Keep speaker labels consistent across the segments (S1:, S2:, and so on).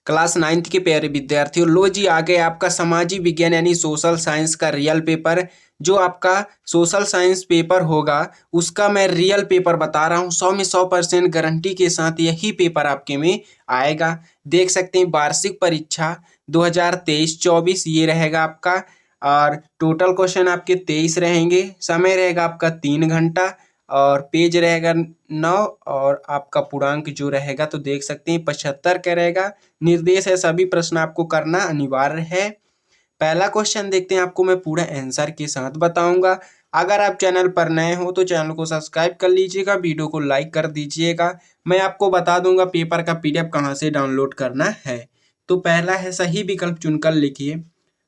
S1: Class 9th के प्यारे विद्यार्थियों, लो जी आ गए आपका सामाजिक विज्ञान यानी सोशल साइंस का रियल पेपर। जो आपका सोशल साइंस पेपर होगा उसका मैं रियल पेपर बता रहा हूँ, 100% गारंटी के साथ यही पेपर आपके में आएगा। देख सकते हैं वार्षिक परीक्षा 2023-24 ये रहेगा आपका। और टोटल क्वेश्चन आपके 23 रहेंगे। समय रहेगा आपका 3 घंटा और पेज रहेगा 9 और आपका पूर्णांक जो रहेगा तो देख सकते हैं 75 का रहेगा। निर्देश है सभी प्रश्न आपको करना अनिवार्य है। पहला क्वेश्चन देखते हैं, आपको मैं पूरा आंसर के साथ बताऊंगा। अगर आप चैनल पर नए हो तो चैनल को सब्सक्राइब कर लीजिएगा, वीडियो को लाइक कर दीजिएगा। मैं आपको बता दूंगा पेपर का पीडीएफ कहाँ से डाउनलोड करना है। तो पहला है सही विकल्प चुनकर लिखिए।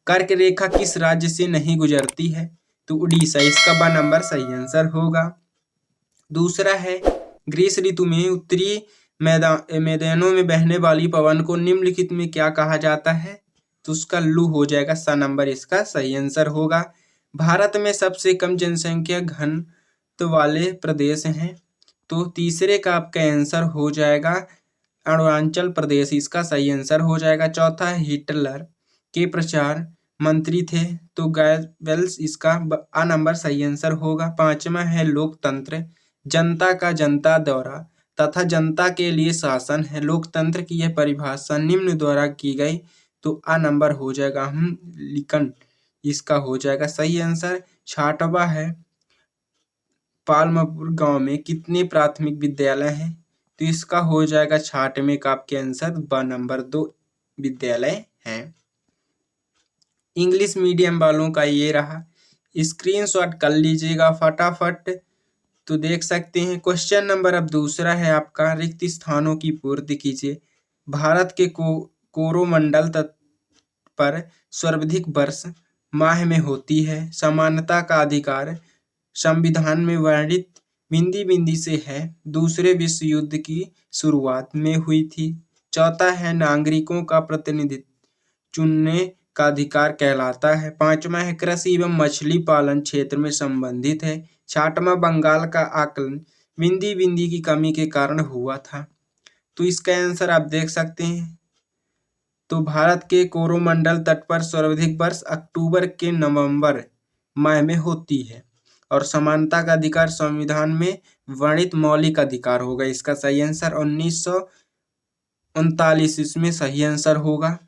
S1: कर्क रेखा किस राज्य से नहीं गुजरती है? तो उड़ीसा, इसका ब नंबर सही आंसर होगा। दूसरा है ग्रीष्म ऋतु में उत्तरी मैदानों में बहने वाली पवन को निम्नलिखित में क्या कहा जाता है? तो उसका लू हो जाएगा, सा नंबर इसका सही आंसर होगा। भारत में सबसे कम जनसंख्या घनत्व वाले प्रदेश हैं? तो तीसरे का आपका आंसर हो जाएगा अरुणाचल प्रदेश, इसका सही आंसर हो जाएगा। चौथा है हिटलर के प्रचार मंत्री थे? तो गैबल्स, इसका आ नंबर सही आंसर होगा। पांचवा है लोकतंत्र, जनता का जनता द्वारा तथा जनता के लिए शासन है। लोकतंत्र की यह परिभाषा निम्न द्वारा की गई? तो आ नंबर हो जाएगा हम लिखन, इसका हो जाएगा सही आंसर। छठवा है पालमपुर गांव में कितने प्राथमिक विद्यालय हैं? तो इसका हो जाएगा छाठवें का आपके आंसर ब नंबर 2 विद्यालय हैं। इंग्लिश मीडियम वालों का ये रहा, स्क्रीनशॉट कर लीजिएगा फटाफट। तो देख सकते हैं क्वेश्चन नंबर अब दूसरा है आपका, रिक्त स्थानों की पूर्ति कीजिए। भारत के कोरोमंडल तट पर सर्वाधिक वर्ष माह में होती है। समानता का अधिकार संविधान में वर्णित बिंदी बिंदी से है। दूसरे विश्व युद्ध की शुरुआत में हुई थी। चौथा है नागरिकों का प्रतिनिधित्व चुनने का अधिकार कहलाता है। पांचवा है कृषि एवं मछली पालन क्षेत्र में संबंधित है। छठवां बंगाल का आकलन बिंदी बिंदी की कमी के कारण हुआ था। तो इसका आंसर आप देख सकते हैं। तो भारत के कोरोमंडल तट पर सर्वाधिक वर्ष अक्टूबर के नवंबर माह में होती है और समानता का अधिकार संविधान में वर्णित मौलिक अधिकार होगा, इसका सही आंसर 1939 इसमें सही आंसर होगा।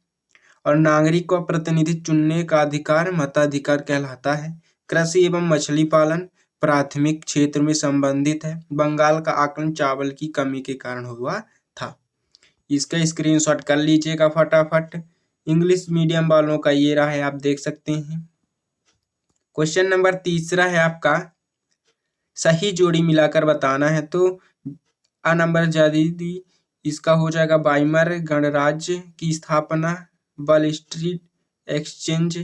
S1: और नागरिक को प्रतिनिधि चुनने का अधिकार मताधिकार कहलाता है। कृषि एवं मछली पालन प्राथमिक क्षेत्र में संबंधित है। बंगाल का आकलन चावल की कमी के कारण हुआ था। इसका स्क्रीनशॉट कर लीजिएगा फटाफट। इंग्लिश मीडियम वालों का ये रहा है, आप देख सकते हैं। क्वेश्चन नंबर तीसरा है आपका, सही जोड़ी मिलाकर बताना है। तो आ नंबर जादीदी, इसका हो जाएगा वाइमर गणराज्य की स्थापना, वॉल स्ट्रीट एक्सचेंज,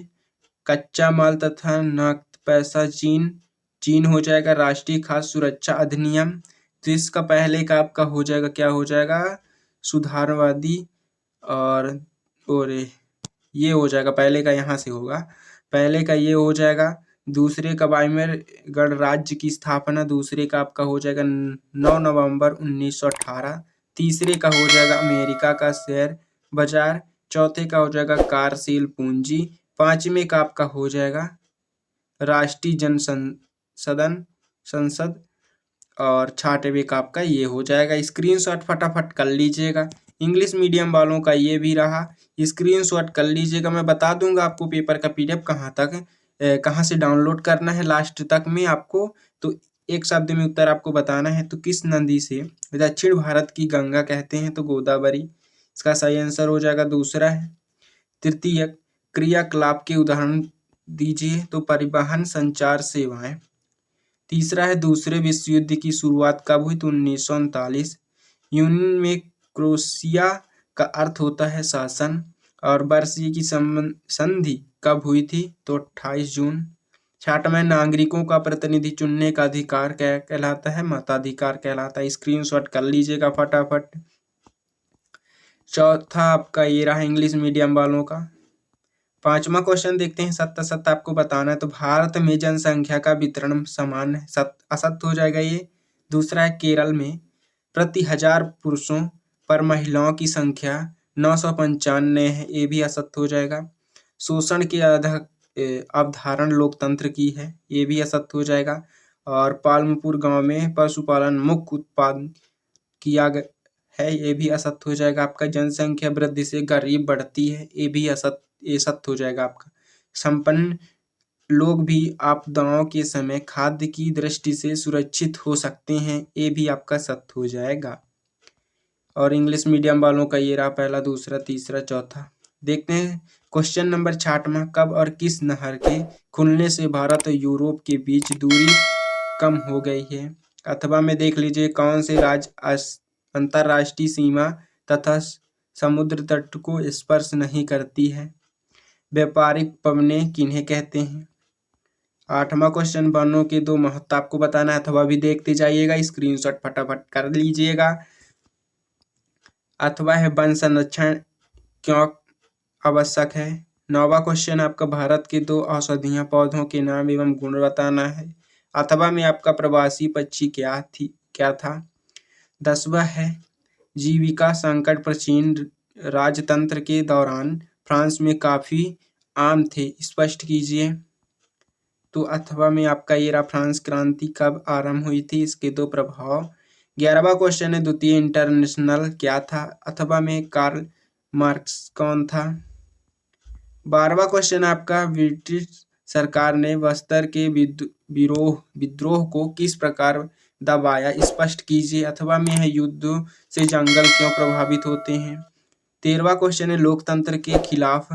S1: कच्चा माल तथा नकद पैसा चीन हो जाएगा। राष्ट्रीय खाद्य सुरक्षा अधिनियम, तो इसका पहले का आपका हो जाएगा, क्या हो जाएगा, सुधारवादी और ये हो जाएगा, पहले का यहाँ से होगा, पहले का ये हो जाएगा। दूसरे का वाइमर गणराज्य की स्थापना, दूसरे का आपका हो जाएगा 9 नवंबर 1918। तीसरे का हो जाएगा अमेरिका का शेयर बाजार। चौथे का हो जाएगा कार्यशील पूंजी। पांचवें का आपका हो जाएगा राष्ट्रीय जन संसद और छठवें का आपका ये हो जाएगा। स्क्रीनशॉट फटाफट कर लीजिएगा। इंग्लिश मीडियम वालों का ये भी रहा, स्क्रीनशॉट कर लीजिएगा। मैं बता दूंगा आपको पेपर का पीडीएफ कहाँ से डाउनलोड करना है लास्ट तक में आपको। तो एक शब्द में उत्तर आपको बताना है। तो किस नदी से दक्षिण भारत की गंगा कहते हैं? तो गोदावरी, इसका सही आंसर हो जाएगा। दूसरा है तृतीय क्रियाकलाप के उदाहरण दीजिए। तो परिवहन संचार सेवाएं। तीसरा है दूसरे विश्व युद्ध की शुरुआत कब हुई? तो 1939। यूनियन में क्रोएशिया का अर्थ होता है शासन। और वर्षीय की संधि कब हुई थी? तो 28 जून। छठवां नागरिकों का प्रतिनिधि चुनने का अधिकार क्या कहलाता है? मताधिकार कहलाता है। स्क्रीनशॉट कर लीजिएगा फटाफट। चौथा आपका ये रहा इंग्लिश मीडियम वालों का। पांचवा क्वेश्चन देखते हैं, सत्य सत्य आपको बताना है। तो भारत में जनसंख्या का वितरण समान है, असत्य हो जाएगा ये। दूसरा है केरल में प्रति 1000 पुरुषों पर महिलाओं की संख्या 995 है, ये भी असत्य हो जाएगा। शोषण की अवधारण लोकतंत्र की है, ये भी असत्य हो जाएगा। और पालमपुर गांव में पशुपालन मुख्य उत्पाद किया है, ये भी असत्य हो जाएगा आपका। जनसंख्या वृद्धि से गरीब बढ़ती है, ये भी ये सत्य हो जाएगा आपका। संपन्न लोग भी आपदाओं के समय खाद्य की दृष्टि से सुरक्षित हो सकते हैं, ये भी आपका सत्य हो जाएगा। और इंग्लिश मीडियम वालों का ये रहा पहला, दूसरा, तीसरा, चौथा। देखते हैं क्वेश्चन नंबर 66। कब और किस नहर के खुलने से भारत और यूरोप के बीच दूरी कम हो गई है? अथवा में देख लीजिए कौन से राज्य अंतर्राष्ट्रीय सीमा तथा समुद्र तट को स्पर्श नहीं करती है? व्यापारिक पवनें किन्हें कहते हैं? 8वां क्वेश्चन, वनों के दो महत्व आपको बताना है, अथवा भी देखते जाइएगा, स्क्रीनशॉट फटाफट कर लीजिएगा। अथवा है वन संरक्षण क्यों आवश्यक है? 9वां क्वेश्चन आपका, भारत के दो औषधीय पौधों के नाम एवं गुण बताना है। अथवा में आपका प्रवासी पक्षी क्या था? 10वां है जीविका संकट प्राचीन राजतंत्र के दौरान फ्रांस में काफी आम थे, स्पष्ट कीजिए। तो अथवा में आपका ये रहा, फ्रांस क्रांति कब आरंभ हुई थी, इसके दो प्रभाव। 11वां क्वेश्चन है द्वितीय इंटरनेशनल क्या था? अथवा में कार्ल मार्क्स कौन था? 12वां क्वेश्चन आपका, ब्रिटिश सरकार ने बस्तर के विद्रोह को किस प्रकार दबाया, स्पष्ट कीजिए। अथवा में है युद्ध से जंगल क्यों प्रभावित होते हैं? 13वां क्वेश्चन है लोकतंत्र के खिलाफ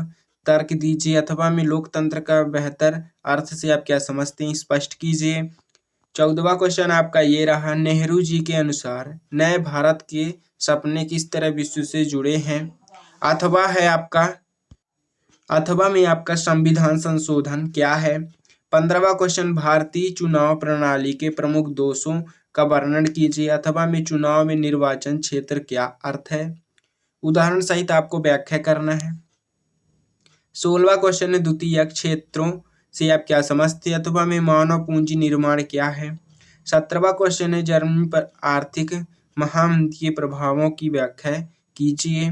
S1: तर्क दीजिए। अथवा में लोकतंत्र का बेहतर अर्थ से आप क्या समझते हैं, स्पष्ट कीजिए। 14वां क्वेश्चन आपका ये रहा, नेहरू जी के अनुसार नए भारत के सपने किस तरह विश्व से जुड़े हैं? अथवा में आपका संविधान संशोधन क्या है? 15वां क्वेश्चन, भारतीय चुनाव प्रणाली के प्रमुख दोषों का वर्णन कीजिए। अथवा में चुनाव में निर्वाचन क्षेत्र क्या अर्थ है? उदाहरण सहित आपको व्याख्या करना है। 16वां क्वेश्चन है द्वितीय क्षेत्रों से आप क्या समझते हैं? अथवा में मानव पूंजी निर्माण क्या है? 17वां क्वेश्चन है जर्मनी पर आर्थिक महामंदी के प्रभावों की व्याख्या कीजिए।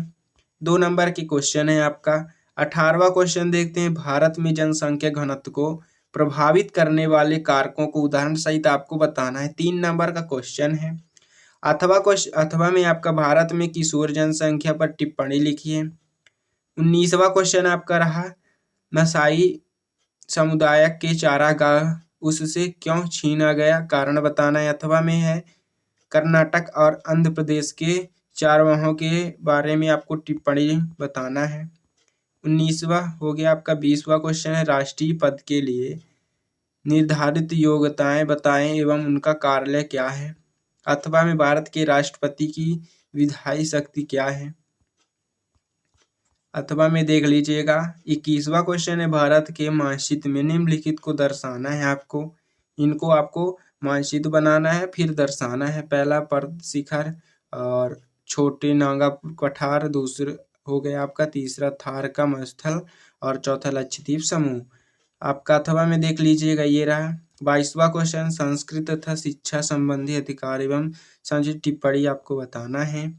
S1: 2 नंबर के क्वेश्चन है आपका। 18वां क्वेश्चन देखते हैं, भारत में जनसंख्या घनत्व को प्रभावित करने वाले कारकों को उदाहरण सहित आपको बताना है। 3 नंबर का क्वेश्चन है। अथवा में आपका भारत में किशोर जनसंख्या पर टिप्पणी लिखिए। 19वां क्वेश्चन आपका रहा, मसाई समुदाय के चारागाह उससे क्यों छीना गया, कारण बताना है। अथवा में है कर्नाटक और आंध्र प्रदेश के चरवाहों के बारे में आपको टिप्पणी बताना है। 19वां हो गया आपका। 20वां क्वेश्चन है राष्ट्रीय पद के लिए निर्धारित योग्यताएं बताएं एवं उनका कार्यालय क्या है? अथवा में भारत के राष्ट्रपति की विधायी शक्ति क्या है? अथवा में देख लीजिएगा। 21वां क्वेश्चन है भारत के मानचित्र में निम्नलिखित को दर्शाना है आपको। इनको आपको मानचित्र बनाना है फिर दर्शाना है। पहला पर्वत शिखर और छोटे नागा पठार, दूसरा हो गया आपका, तीसरा थार का स्थल और चौथा लक्षद्वीप समूह आपका। अथवा में देख लीजिएगा ये रहा। 22वां क्वेश्चन संस्कृत तथा शिक्षा संबंधी अधिकार एवं संचित टिप्पणी आपको बताना है।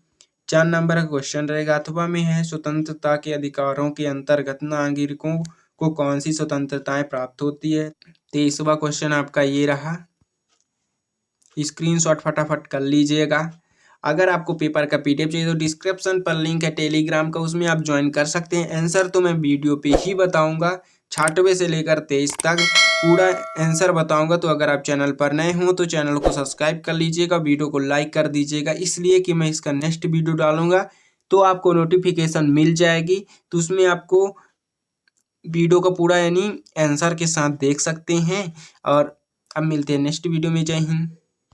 S1: 4 नंबर का क्वेश्चन रहेगा। अथवा में है स्वतंत्रता के अधिकारों के अंतर्गत नागरिकों को कौन सी स्वतंत्रताएं प्राप्त होती है? 23वां क्वेश्चन आपका ये रहा, स्क्रीनशॉट फटाफट कर लीजिएगा। अगर आपको पेपर का पीडीएफ चाहिए तो डिस्क्रिप्शन पर लिंक है टेलीग्राम का, उसमें आप ज्वाइन कर सकते हैं। आंसर तो मैं वीडियो पे ही बताऊंगा, 6वें से लेकर 23 तक पूरा आंसर बताऊंगा। तो अगर आप चैनल पर नए हों तो चैनल को सब्सक्राइब कर लीजिएगा, वीडियो को लाइक कर दीजिएगा, इसलिए कि मैं इसका नेक्स्ट वीडियो डालूंगा तो आपको नोटिफिकेशन मिल जाएगी। तो उसमें आपको वीडियो का पूरा यानी आंसर के साथ देख सकते हैं। और अब मिलते हैं नेक्स्ट वीडियो में। जय हिंद।